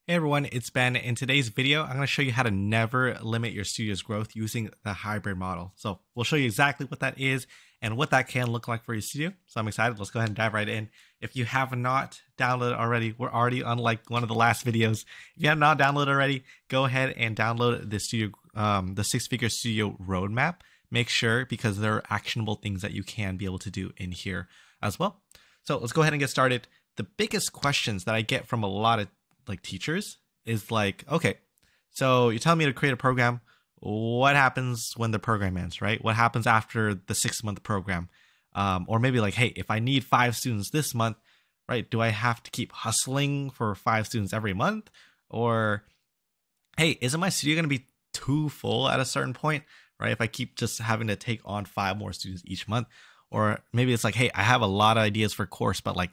Hey everyone, it's Ben. In today's video, I'm going to show you how to never limit your studio's growth using the hybrid model. So we'll show you exactly what that is and what that can look like for your studio. So I'm excited. Let's go ahead and dive right in. If you have not downloaded already, we're already on like one of the last videos. If you have not downloaded already, go ahead and download the studio, the six-figure studio roadmap. Make sure, because there are actionable things that you can be able to do in here as well. So let's go ahead and get started. The biggest questions that I get from a lot of teachers is like, okay, so you're telling me to create a program. What happens when the program ends, right? What happens after the 6-month program? Or maybe like, hey, if I need 5 students this month, right? Do I have to keep hustling for 5 students every month? Or, hey, isn't my studio going to be too full at a certain point, right? If I keep just having to take on 5 more students each month. Or maybe it's like, hey, I have a lot of ideas for course, but like,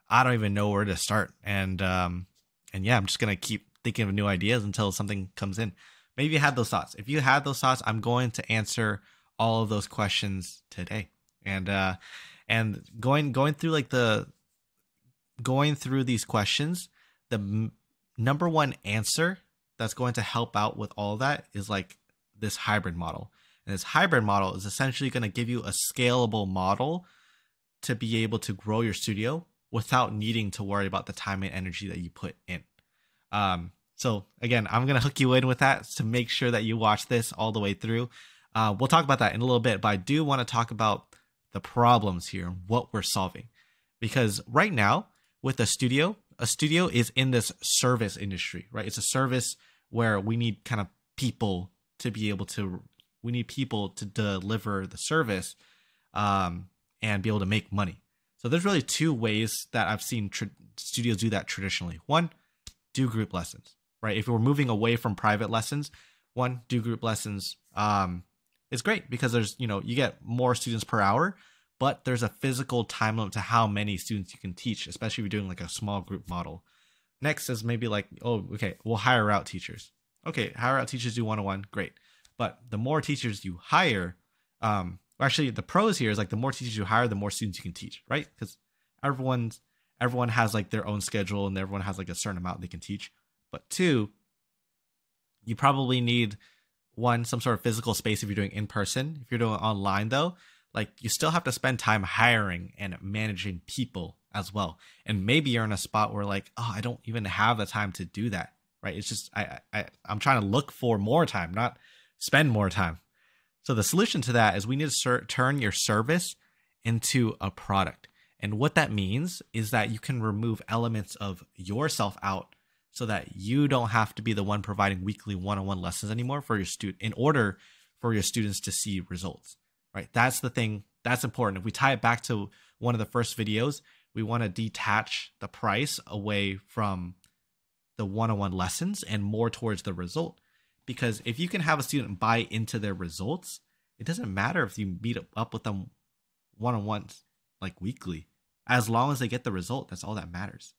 I don't even know where to start. And yeah, I'm just going to keep thinking of new ideas until something comes in. Maybe you had those thoughts. If you had those thoughts, I'm going to answer all of those questions today. And going through these questions, the number one answer that's going to help out with all of that is like this hybrid model. And this hybrid model is essentially going to give you a scalable model to be able to grow your studio without needing to worry about the time and energy that you put in. So again, I'm going to hook you in with that to make sure that you watch this all the way through. We'll talk about that in a little bit, but I do want to talk about the problems here, what we're solving. Because right now with a studio is in this service industry, right? It's a service where we need kind of people to be able to, we need people to deliver the service and be able to make money. So there's really 2 ways that I've seen studios do that traditionally. One, do group lessons, right? If we're moving away from private lessons, do group lessons. It's great because there's, you get more students per hour, but there's a physical time limit to how many students you can teach, especially if you're doing like a small group model. Next is maybe like, oh, okay, we'll hire out teachers. Okay, hire out teachers, do one-on-one, great. But the more teachers you hire, actually, the pros here is like the more teachers you hire, the more students you can teach, right? Because everyone has like their own schedule and everyone has like a certain amount they can teach. But 2, you probably need some sort of physical space if you're doing in person. If you're doing online though, like you still have to spend time hiring and managing people as well. And maybe you're in a spot where like, oh, I don't even have the time to do that, right? It's just I'm trying to look for more time, not spend more time. So the solution to that is we need to turn your service into a product. And what that means is that you can remove elements of yourself out so that you don't have to be the one providing weekly one-on-one lessons anymore for your student in order for your students to see results, right? That's the thing that's important. If we tie it back to one of the first videos, we want to detach the price away from the one-on-one lessons and more towards the result. Because if you can have a student buy into their results, it doesn't matter if you meet up with them one-on-ones like weekly. As long as they get the result, that's all that matters.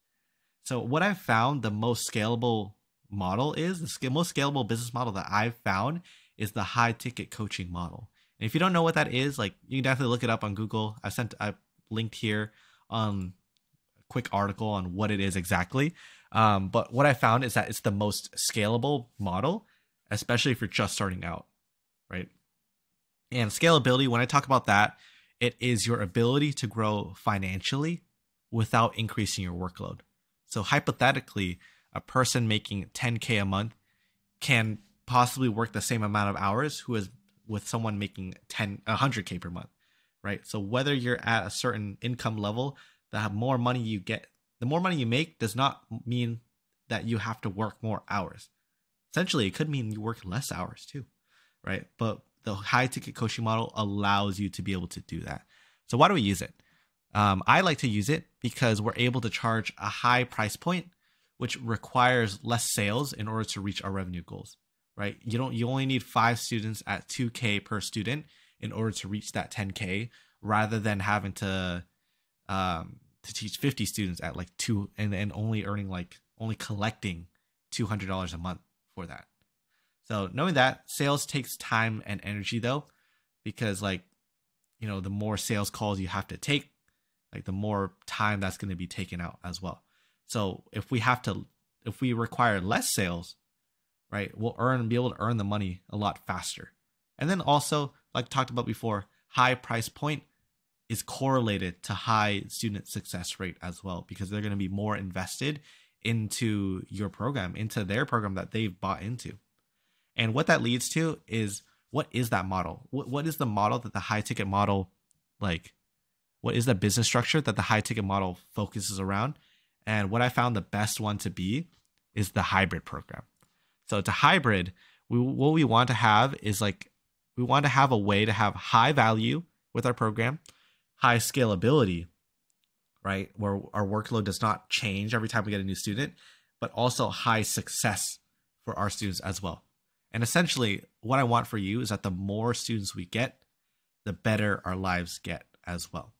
So what I've found the most scalable model is, the most scalable business model that I've found is the high ticket coaching model. And if you don't know what that is, like you can definitely look it up on Google. I've linked here a quick article on what it is exactly. But what I found is that it's the most scalable model, especially if you're just starting out, right? And scalability, when I talk about that, it is your ability to grow financially without increasing your workload. So hypothetically, a person making 10K a month can possibly work the same amount of hours who is with someone making 100K per month, right? So whether you're at a certain income level, the more money you get, the more money you make does not mean that you have to work more hours. Essentially, it could mean you work less hours too, right? But the high ticket coaching model allows you to be able to do that. So why do we use it? I like to use it because we're able to charge a high price point, which requires less sales in order to reach our revenue goals, right? You only need 5 students at 2K per student in order to reach that 10K, rather than having to teach 50 students at like 2 and only collecting $200 a month for that. So knowing that, sales takes time and energy though, because the more sales calls you have to take, like the more time that's going to be taken out as well. So if we have to if we require less sales, right, we'll be able to earn the money a lot faster. And then also, like talked about before, high price point is correlated to high student success rate as well, because they're going to be more invested into your program, into their program that they've bought into. And what that leads to is, what is that model? What is the model that the high ticket model, like, what is the business structure that the high ticket model focuses around? And what I found the best one to be is the hybrid program. So it's a hybrid. What we want to have is like, we want to have a way to have high value with our program, high scalability, right? Where our workload does not change every time we get a new student, but also high success for our students as well. And essentially what I want for you is that the more students we get, the better our lives get as well.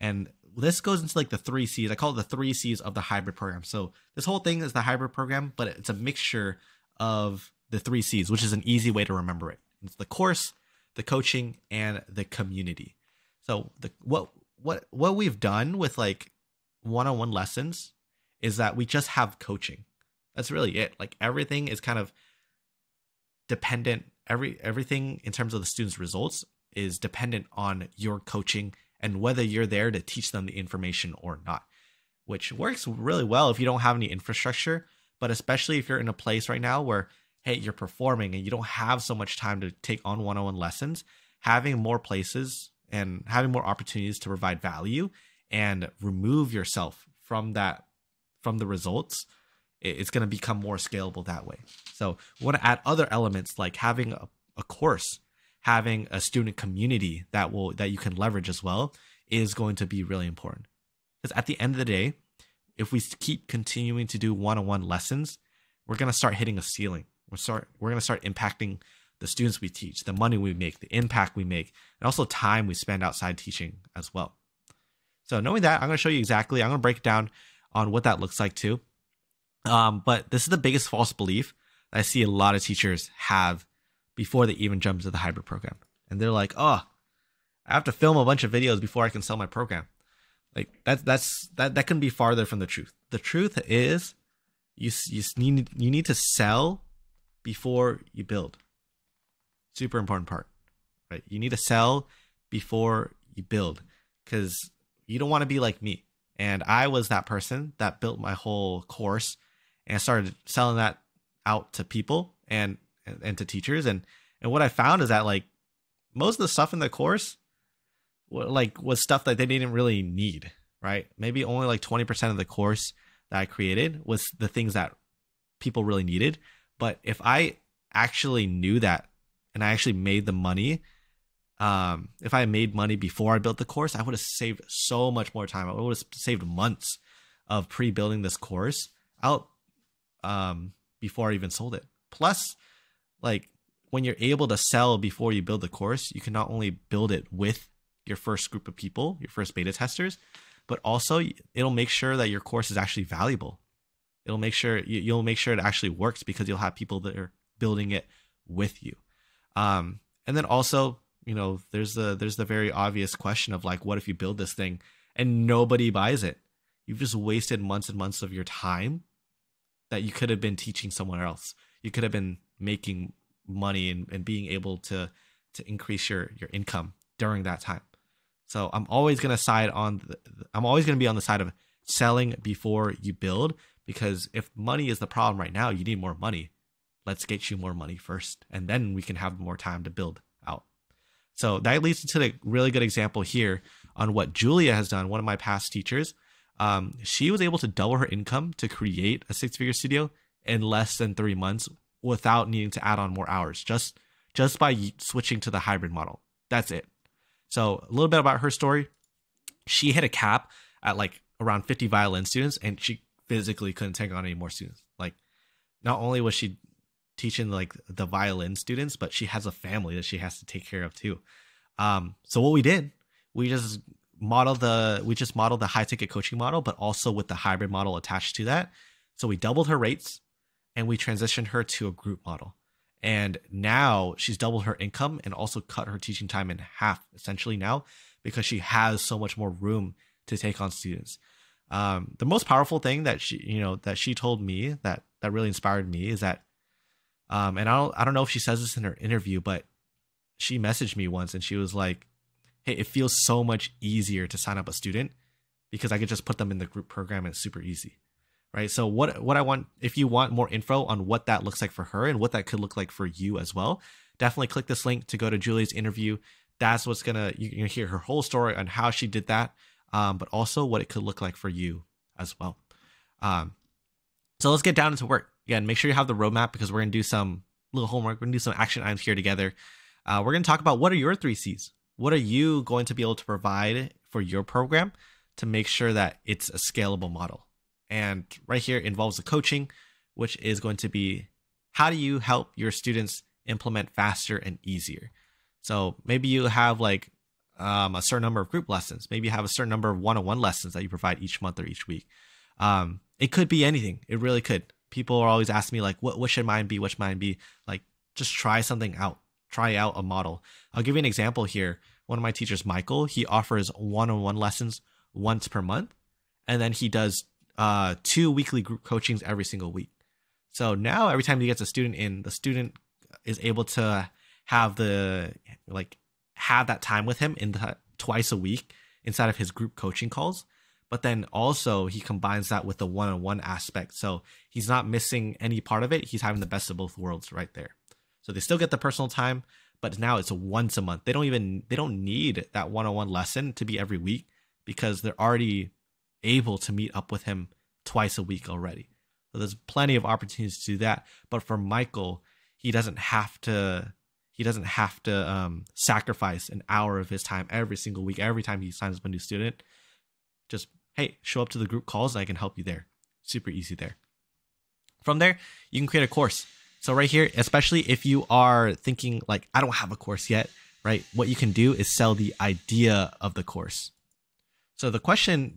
And this goes into like the 3 C's. I call it the 3 C's of the hybrid program. So this whole thing is the hybrid program, but it's a mixture of the 3 C's, which is an easy way to remember it. It's the course, the coaching, and the community. So what we've done with like one-on-one lessons is that we just have coaching. That's really it. Like everything is kind of dependent. Everything in terms of the students' results is dependent on your coaching and whether you're there to teach them the information or not, which works really well if you don't have any infrastructure, but especially if you're in a place right now where, hey, you're performing and you don't have so much time to take on one-on-one lessons, having more places and having more opportunities to provide value and remove yourself from the results, it's going to become more scalable that way. So we want to add other elements like having a course, having a student community that you can leverage as well is going to be really important. Because at the end of the day, if we keep continuing to do one-on-one lessons, we're going to start hitting a ceiling. We're going to start impacting the students we teach, the money we make, the impact we make, and also time we spend outside teaching as well. So knowing that, I'm going to show you exactly, I'm going to break it down on what that looks like too. But this is the biggest false belief that I see a lot of teachers have before they even jump into the hybrid program. And they're like, oh, I have to film a bunch of videos before I can sell my program. Like that couldn't be farther from the truth. The truth is you need to sell before you build. Super important part, right? You need to sell before you build, because you don't want to be like me. And I was that person that built my whole course and started selling that out to people and to teachers. And what I found is that like most of the stuff in the course was stuff that they didn't really need, right? Maybe only like 20% of the course that I created was the things that people really needed. But if I actually knew that and I actually made the money, if I made money before I built the course, I would have saved so much more time. I would have saved months of pre-building this course out before I even sold it. Plus, like when you're able to sell before you build the course, you can not only build it with your first group of people, your first beta testers, but also it'll make sure that your course is actually valuable. It'll make sure you'll make sure it actually works because you'll have people that are building it with you. And then also, you know, there's the very obvious question of like, what if you build this thing and nobody buys it? You've just wasted months and months of your time that you could have been teaching someone else. You could have been making money and being able to increase your income during that time. So I'm always going to be on the side of selling before you build, because if money is the problem right now, you need more money. Let's get you more money first, and then we can have more time to build out. So that leads to a really good example here on what Julia has done, one of my past teachers. She was able to double her income to create a 6-figure studio in less than 3 months without needing to add on more hours, just by switching to the hybrid model. That's it. So a little bit about her story. She hit a cap at like around 50 violin students, and she physically couldn't take on any more students. Like, not only was she teaching like the violin students, but she has a family that she has to take care of too. So what we did, we just modeled the high ticket coaching model, but also with the hybrid model attached to that. So we doubled her rates and we transitioned her to a group model. And now she's doubled her income and also cut her teaching time in half essentially now, because she has so much more room to take on students. The most powerful thing that she told me that really inspired me is that, and I don't know if she says this in her interview, but she messaged me once and she was like, hey, it feels so much easier to sign up a student because I could just put them in the group program and it's super easy. Right. So what I want, if you want more info on what that looks like for her and what that could look like for you as well, definitely click this link to go to Julie's interview. That's what's you're gonna hear her whole story on how she did that, but also what it could look like for you as well. So let's get down into work. Again, make sure you have the roadmap because we're gonna do some little homework. We're gonna do some action items here together. We're gonna talk about what are your 3 C's. What are you going to be able to provide for your program to make sure that it's a scalable model? And right here involves the coaching, which is going to be how do you help your students implement faster and easier? So maybe you have like a certain number of group lessons. Maybe you have a certain number of one-on-one lessons that you provide each month or each week. It could be anything. It really could. People are always asking me like, what should mine be? What should mine be? Like, just try something out. Try out a model. I'll give you an example here. One of my teachers, Michael, he offers one-on-one lessons once per month. And then he does 2 weekly group coachings every single week. So now every time he gets a student in, the student is able to have that time with him twice a week inside of his group coaching calls. But then also he combines that with the one-on-one aspect. So he's not missing any part of it. He's having the best of both worlds right there. So they still get the personal time, but now it's once a month. They don't need that one-on-one lesson to be every week because they're already able to meet up with him twice a week already. So there's plenty of opportunities to do that. But for Michael, he doesn't have to sacrifice an hour of his time every single week. Every time he signs up a new student, just, hey, show up to the group calls and I can help you there. Super easy there. From there, you can create a course. So right here, especially if you are thinking like, I don't have a course yet, right? What you can do is sell the idea of the course. So the question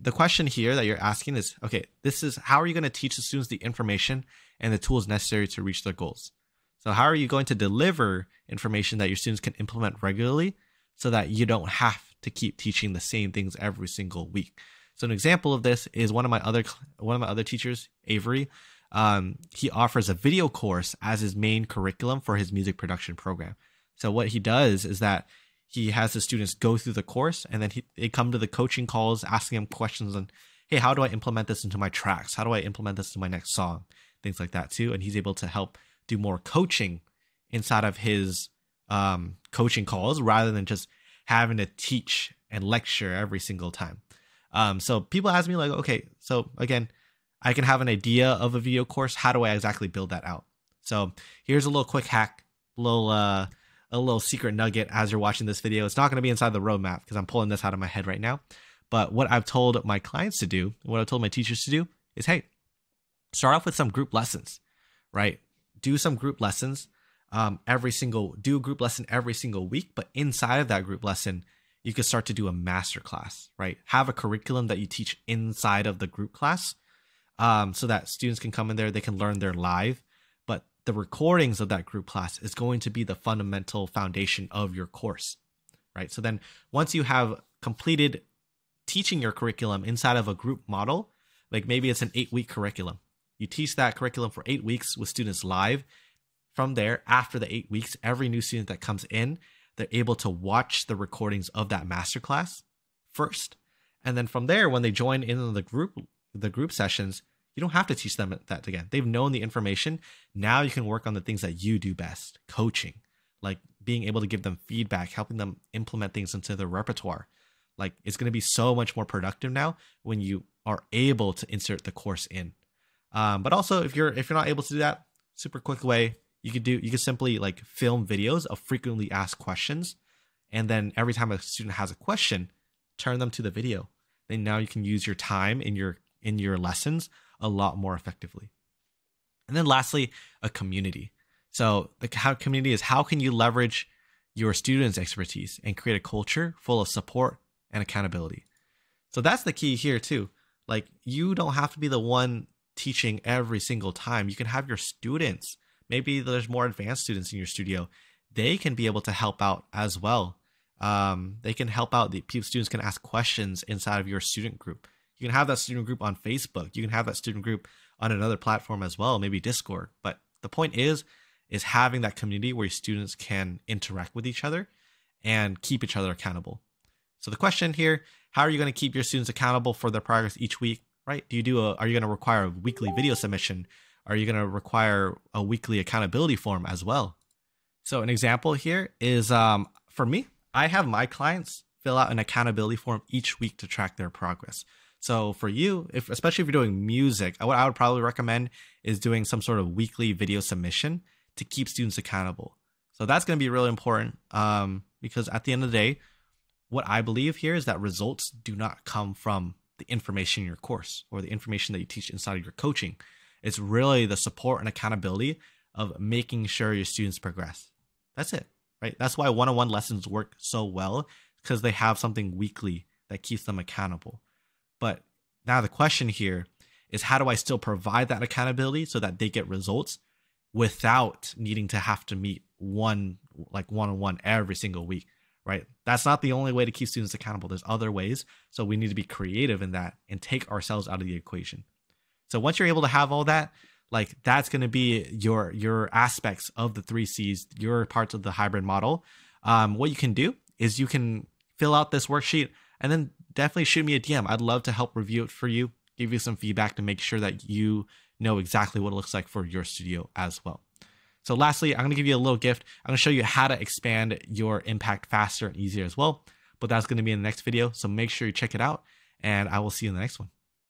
here that you're asking is, okay, this is how are you going to teach the students the information and the tools necessary to reach their goals? So how are you going to deliver information that your students can implement regularly so that you don't have to keep teaching the same things every single week? So an example of this is one of my other teachers, Avery. He offers a video course as his main curriculum for his music production program. So what he does is that he has the students go through the course and then they come to the coaching calls asking him questions on, hey, how do I implement this into my tracks? How do I implement this into my next song? Things like that too. And he's able to help do more coaching inside of his coaching calls rather than just having to teach and lecture every single time. So people ask me like, okay, so again, I can have an idea of a video course. How do I exactly build that out? So here's a little quick hack, a little secret nugget as you're watching this video. It's not going to be inside the roadmap because I'm pulling this out of my head right now. But what I've told my clients to do, what I've told my teachers to do is, hey, start off with some group lessons, right? Do some group lessons do a group lesson every single week. But inside of that group lesson, you can start to do a master class, right? Have a curriculum that you teach inside of the group class so that students can come in there, they can learn there live. But the recordings of that group class is going to be the fundamental foundation of your course, right? So then once you have completed teaching your curriculum inside of a group model, like maybe it's an 8-week curriculum. You teach that curriculum for 8 weeks with students live. From there, after the 8 weeks, every new student that comes in, they're able to watch the recordings of that masterclass first. And then from there, when they join in the group sessions, you don't have to teach them that again. They've known the information. Now you can work on the things that you do best, coaching, like being able to give them feedback, helping them implement things into their repertoire. Like it's going to be so much more productive now when you are able to insert the course in. But also if you're not able to do that, super quick way, you could simply like film videos of frequently asked questions. And then every time a student has a question, turn them to the video. Then now you can use your time in your lessons a lot more effectively. And then lastly, a community. So the community is how can you leverage your students' expertise and create a culture full of support and accountability. So that's the key here too. Like you don't have to be the one teaching every single time. You can have your students, maybe there's more advanced students in your studio. They can be able to help out as well. They can help out. Students can ask questions inside of your student group. You can have that student group on Facebook. You can have that student group on another platform as well, maybe Discord. But the point is having that community where your students can interact with each other and keep each other accountable. So the question here, how are you going to keep your students accountable for their progress each week, right? Are you going to require a weekly video submission? Are you going to require a weekly accountability form as well? So an example here is, for me, I have my clients fill out an accountability form each week to track their progress. So for you, especially if you're doing music, what I would probably recommend is doing some sort of weekly video submission to keep students accountable. So that's going to be really important, because at the end of the day, what I believe here is that results do not come from the information in your course or the information that you teach inside of your coaching. It's really the support and accountability of making sure your students progress. That's it, right? That's why one-on-one lessons work so well, because they have something weekly that keeps them accountable. But now the question here is, how do I still provide that accountability so that they get results without needing to have to meet one-on-one every single week, right? That's not the only way to keep students accountable. There's other ways. So we need to be creative in that and take ourselves out of the equation. So once you're able to have all that, that's going to be your aspects of the 3 C's, your parts of the hybrid model. What you can do is you can fill out this worksheet and then definitely shoot me a DM. I'd love to help review it for you, give you some feedback to make sure that you know exactly what it looks like for your studio as well. So lastly, I'm going to give you a little gift. I'm going to show you how to expand your impact faster and easier as well. But that's going to be in the next video. So make sure you check it out, and I will see you in the next one.